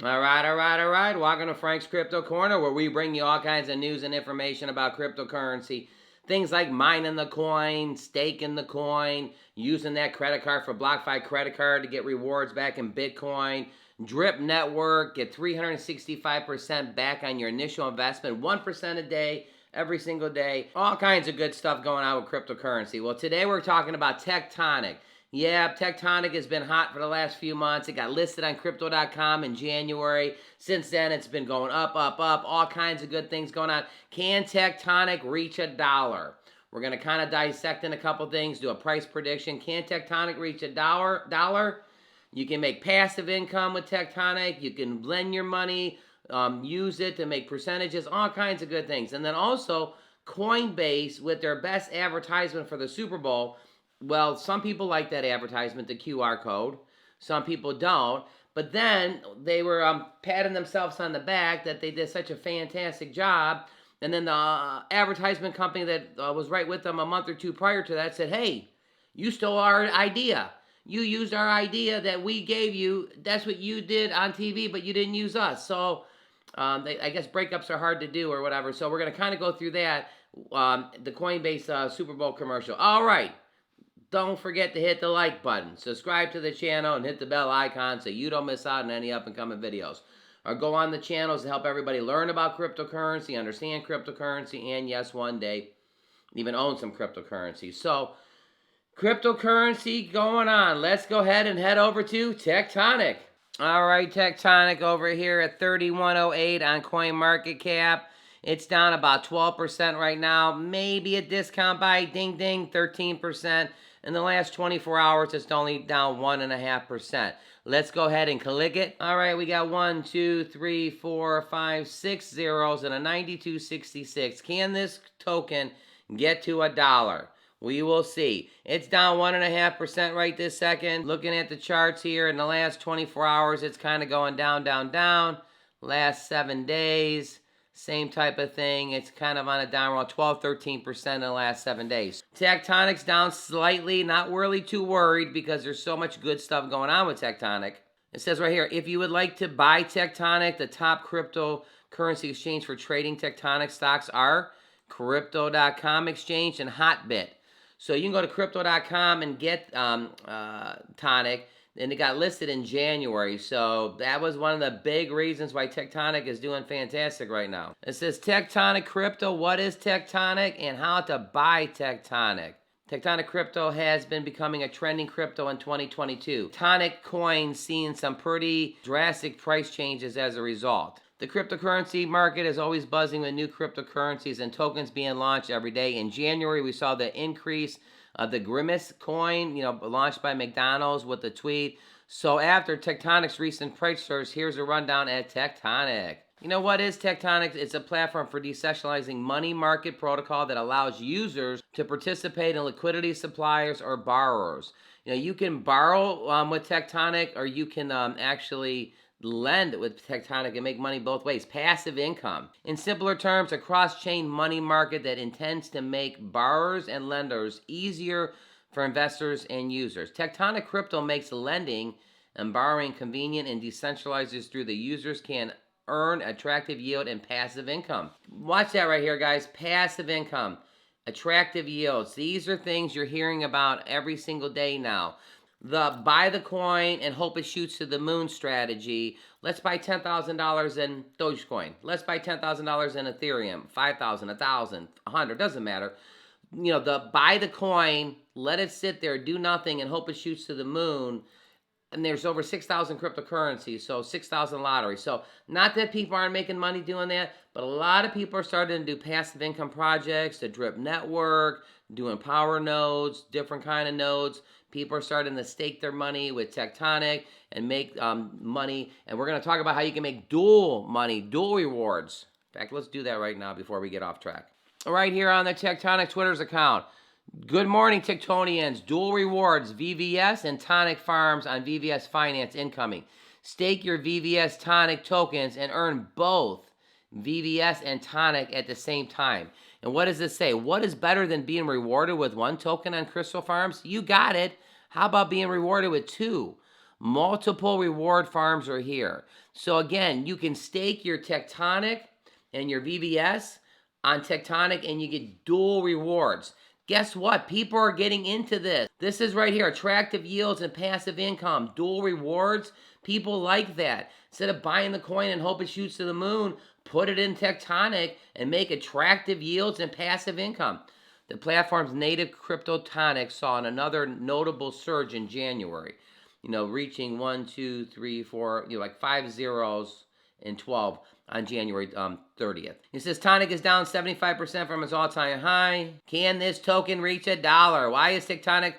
All right, all right, all right. Welcome to Frank's Crypto Corner, where we bring you all kinds of news and information about cryptocurrency. Things like mining the coin, staking the coin, using that credit card for BlockFi credit card to get rewards back in Bitcoin. Drip Network, get 365% back on your initial investment, 1% a day, every single day. All kinds of good stuff going on with cryptocurrency. Well, today we're talking about Tectonic. Yeah, Tectonic has been hot for the last few months. It got listed on crypto.com in January. Since then, it's been going up, up, up. All kinds of good things going on. Can Tectonic reach $1? We're going to kind of dissect in a couple things, do a price prediction. Can Tectonic reach $1? You can make passive income with Tectonic. You can lend your money, use it to make percentages, all kinds of good things. And then also, Coinbase, with their best advertisement for the Super Bowl. Well, some people like that advertisement, the QR code. Some people don't. But then they were patting themselves on the back that they did such a fantastic job. And then the advertisement company that was right with them a month or two prior to that said, hey, you stole our idea. You used our idea that we gave you. That's what you did on TV, but you didn't use us. So I guess breakups are hard to do or whatever. So we're going to kind of go through that, the Coinbase Super Bowl commercial. All right. Don't forget to hit the like button, subscribe to the channel, and hit the bell icon so you don't miss out on any up-and-coming videos. Or go on the channels to help everybody learn about cryptocurrency, understand cryptocurrency, and yes, one day, even own some cryptocurrency. So, cryptocurrency going on. Let's go ahead and head over to Tectonic. All right, Tectonic over here at 3108 on CoinMarketCap. It's down about 12% right now. Maybe a discount buy, ding, ding, 13%. In the last 24 hours, it's only down 1.5%. Let's go ahead and click it. All right, we got 1, 2, 3, 4, 5, 6 zeros and a 92.66. Can this token get to $1? We will see. It's down 1.5% right this second. Looking at the charts here, in the last 24 hours, it's kind of going down, down, down. Last 7 days, same type of thing. It's kind of on a down roll, 12, 13% in the last 7 days. Tectonic's down slightly, not really too worried because there's so much good stuff going on with Tectonic. It says right here, if you would like to buy Tectonic, the top cryptocurrency exchange for trading Tectonic stocks are Crypto.com exchange and Hotbit. So you can go to Crypto.com and get Tonic. And it got listed in January, so that was one of the big reasons why Tectonic is doing fantastic right now. It says Tectonic Crypto, what is Tectonic, and how to buy Tectonic. Tectonic Crypto has been becoming a trending crypto in 2022. Tonic coin seeing some pretty drastic price changes as a result. The cryptocurrency market is always buzzing with new cryptocurrencies and tokens being launched every day. In January, we saw the increase the Grimace coin, launched by McDonald's with the tweet. So after Tectonic's recent price surge, here's a rundown at Tectonic. What is Tectonic? It's a platform for decentralizing money market protocol that allows users to participate in liquidity suppliers or borrowers. You can borrow with Tectonic, or you can actually lend with Tectonic and make money both ways. Passive income. In simpler terms, a cross-chain money market that intends to make borrowers and lenders easier for investors and users. Tectonic Crypto makes lending and borrowing convenient and decentralizes through the users can earn attractive yield and passive income. Watch that right here, guys. Passive income, attractive yields. These are things you're hearing about every single day now. The buy the coin and hope it shoots to the moon strategy. Let's buy $10,000 in Dogecoin. Let's buy $10,000 in Ethereum. 5,000, 1,000, 100, doesn't matter. The buy the coin, let it sit there, do nothing, and hope it shoots to the moon. And there's over 6,000 cryptocurrencies, so 6,000 lotteries. So not that people aren't making money doing that, but a lot of people are starting to do passive income projects, the drip network, doing power nodes, different kind of nodes. People are starting to stake their money with Tectonic and make money. And we're going to talk about how you can make dual money, dual rewards. In fact, let's do that right now before we get off track. Right here on the Tectonic Twitter's account. Good morning, Tectonians. Dual rewards, VVS and Tonic Farms on VVS Finance incoming. Stake your VVS Tonic tokens and earn both VVS and Tonic at the same time. And what does this say? What is better than being rewarded with one token on Crystal Farms? You got it. How about being rewarded with two? Multiple reward farms are here. So again, you can stake your Tectonic and your VBS on Tectonic and you get dual rewards. Guess what? People are getting into this. This is right here, attractive yields and passive income, dual rewards. People like that. Instead of buying the coin and hope it shoots to the moon, put it in Tectonic and make attractive yields and passive income. The platform's native crypto Tonic saw another notable surge in January, reaching 1, 2, 3, 4, like 5 zeros and 12 on January 30th. It says Tonic is down 75% from its all-time high. Can this token reach $1? Why is Tectonic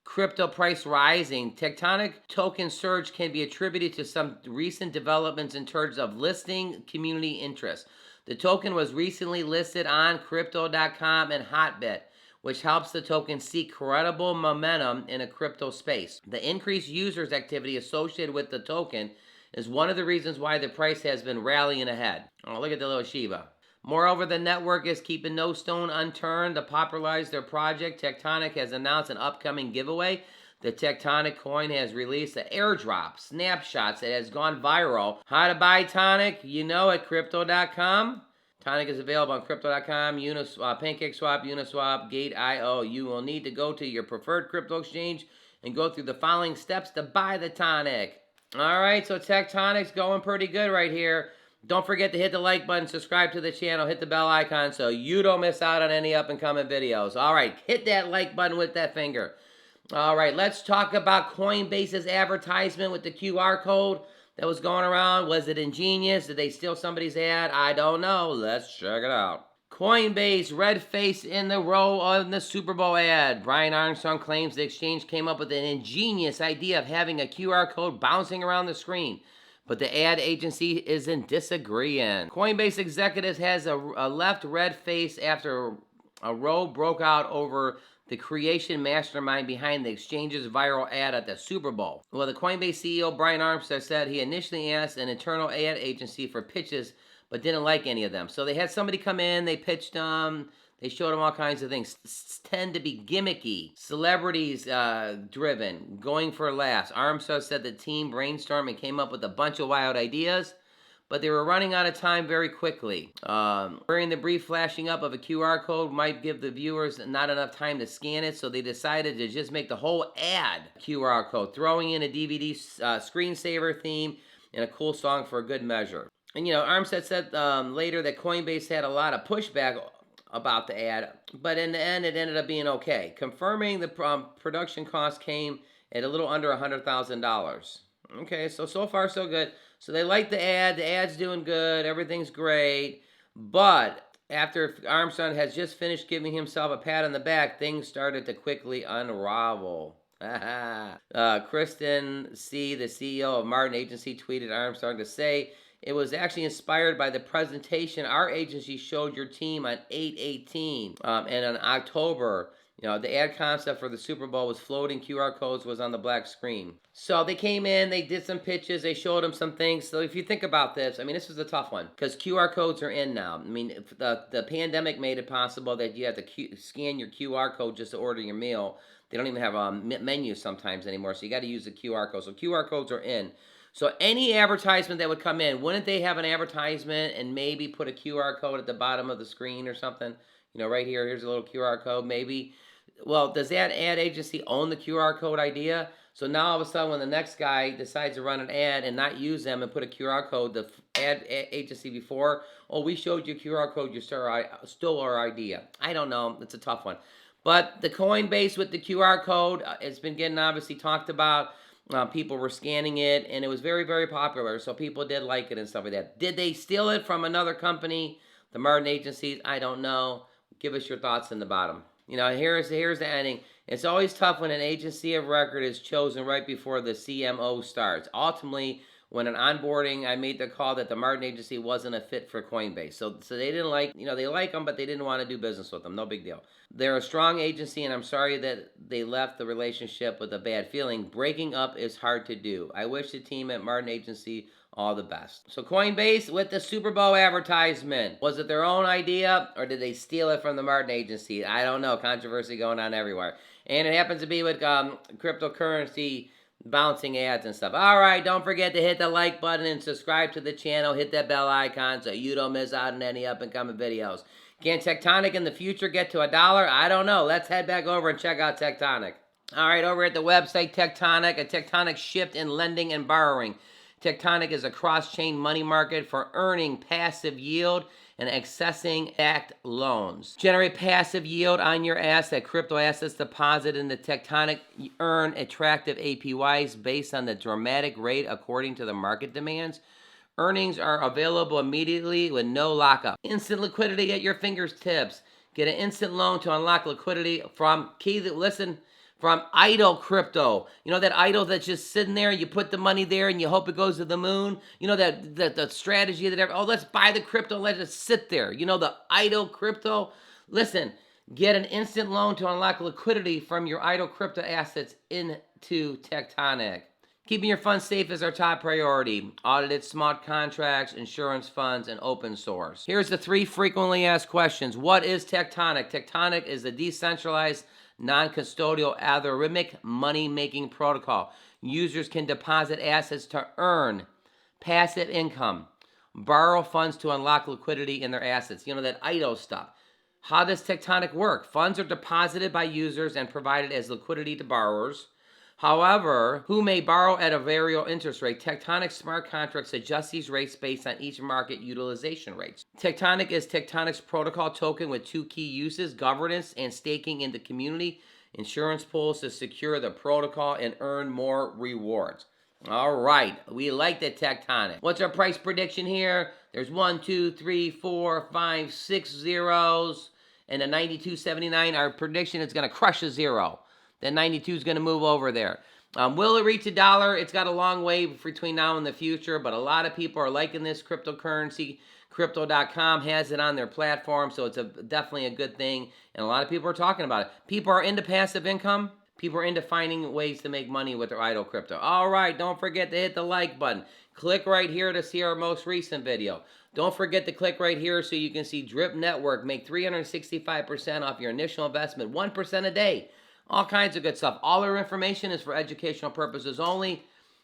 crypto price rising? Tectonic token surge can be attributed to some recent developments in terms of listing community interest. The token was recently listed on crypto.com and Hotbit, which helps the token seek credible momentum in a crypto space. The increased users activity associated with the token is one of the reasons why the price has been rallying ahead. Oh, look at the little Shiba. Moreover, the network is keeping no stone unturned to popularize their project. Tectonic has announced an upcoming giveaway. The Tectonic coin has released an airdrop snapshots that has gone viral. How to buy Tonic? You know at crypto.com. Tonic is available on crypto.com, PancakeSwap, Uniswap, Gate.io. You will need to go to your preferred crypto exchange and go through the following steps to buy the Tonic. All right, so Tectonic's going pretty good right here. Don't forget to hit the like button, subscribe to the channel, hit the bell icon so you don't miss out on any up-and-coming videos. All right, hit that like button with that finger. All right, let's talk about Coinbase's advertisement with the QR code that was going around. Was it ingenious? Did they steal somebody's ad? I don't know. Let's check it out. Coinbase Red-Faced in the row on the Super Bowl ad. Brian Armstrong claims the exchange came up with an ingenious idea of having a QR code bouncing around the screen, but the ad agency isn't disagreeing. Coinbase executives has a left red-faced after a row broke out over the creation mastermind behind the exchange's viral ad at the Super Bowl. Well, the Coinbase CEO, Brian Armstrong, said he initially asked an internal ad agency for pitches, but didn't like any of them. So they had somebody come in, they pitched them, they showed them all kinds of things. Tend to be gimmicky, celebrities driven, going for laughs. Armstrong said the team brainstormed and came up with a bunch of wild ideas, but they were running out of time very quickly. During the brief flashing up of a QR code might give the viewers not enough time to scan it, so they decided to just make the whole ad QR code, throwing in a DVD screensaver theme and a cool song for a good measure. And Armstead said later that Coinbase had a lot of pushback about the ad, but in the end it ended up being okay, confirming the production cost came at a little under $100,000. Okay, so far so good. So they like the ad's doing good, everything's great, but after Armstrong has just finished giving himself a pat on the back, things started to quickly unravel. Kristen C., the CEO of Martin Agency, tweeted Armstrong to say, "It was actually inspired by the presentation our agency showed your team on 8/18 and on October. The ad concept for the Super Bowl was floating QR codes was on the black screen." So they came in, they did some pitches, they showed them some things. So if you think about this, this was a tough one because QR codes are in now. If the pandemic made it possible that you have to scan your QR code just to order your meal. They don't even have menus sometimes anymore, so you got to use the QR code. So QR codes are in. So any advertisement that would come in, wouldn't they have an advertisement and maybe put a QR code at the bottom of the screen or something? Right here, here's a little QR code maybe. Well, does that ad agency own the QR code idea? So now all of a sudden when the next guy decides to run an ad and not use them and put a QR code, the ad agency before, "Oh, we showed you a QR code, you stole our idea." I don't know. It's a tough one. But the Coinbase with the QR code, it's been getting obviously talked about. People were scanning it, and it was very, very popular. So people did like it and stuff like that. Did they steal it from another company, the Martin agencies? I don't know. Give us your thoughts in the bottom. Here's the ending. It's always tough when an agency of record is chosen right before the CMO starts. Ultimately, when an onboarding, I made the call that the Martin agency wasn't a fit for Coinbase. So they didn't like, they like them, but they didn't want to do business with them. No big deal. They're a strong agency, and I'm sorry that they left the relationship with a bad feeling. Breaking up is hard to do. I wish the team at Martin Agency all the best. So Coinbase with the Super Bowl advertisement. Was it their own idea, or did they steal it from the Martin Agency? I don't know. Controversy going on everywhere. And it happens to be with cryptocurrency bouncing ads and stuff. All right, don't forget to hit the like button and subscribe to the channel. Hit that bell icon so you don't miss out on any up-and-coming videos. Can Tectonic in the future get to $1? I don't know. Let's head back over and check out Tectonic. All right, over at the website Tectonic, a tectonic shift in lending and borrowing. Tectonic is a cross-chain money market for earning passive yield and accessing backed loans. Generate passive yield on your asset. Crypto assets deposited in the Tectonic earn attractive APYs based on the dramatic rate according to the market demands. Earnings are available immediately with no lockup. Instant liquidity at your fingertips. Get an instant loan to unlock liquidity from from idle crypto. You know that idle that's just sitting there, you put the money there and you hope it goes to the moon? You know that the strategy that, oh, let's buy the crypto, let it sit there. You know the idle crypto? Listen, get an instant loan to unlock liquidity from your idle crypto assets into Tectonic. Keeping your funds safe is our top priority. Audited smart contracts, insurance funds, and open source. Here's the 3 frequently asked questions. What is Tectonic? Tectonic is a decentralized, non-custodial algorithmic money-making protocol. Users can deposit assets to earn passive income, borrow funds to unlock liquidity in their assets. You know, that idle stuff. How does Tectonic work? Funds are deposited by users and provided as liquidity to borrowers. However, who may borrow at a variable interest rate? Tectonic smart contracts adjust these rates based on each market utilization rates. Tectonic is Tectonic's protocol token with 2 key uses: governance and staking in the community, insurance pools to secure the protocol and earn more rewards. All right, we like the Tectonic. What's our price prediction here? There's 1, 2, 3, 4, 5, 6 zeros, and a 92.79. Our prediction is going to crush a zero. That 92 is going to move over there. Will it reach $1? It's got a long way between now and the future, but a lot of people are liking this cryptocurrency. Crypto.com has it on their platform, so it's definitely a good thing, and a lot of people are talking about it. People are into passive income. People are into finding ways to make money with their idle crypto. All right, don't forget to hit the like button. Click right here to see our most recent video. Don't forget to click right here so you can see Drip Network make 365% off your initial investment, 1% a day. All kinds of good stuff. All our information is for educational purposes only.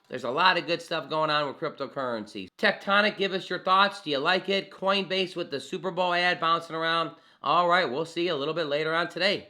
There's a lot of good stuff going on with cryptocurrency. Tectonic, give us your thoughts. Do you like it? Coinbase with the Super Bowl ad bouncing around. All right, we'll see you a little bit later on today.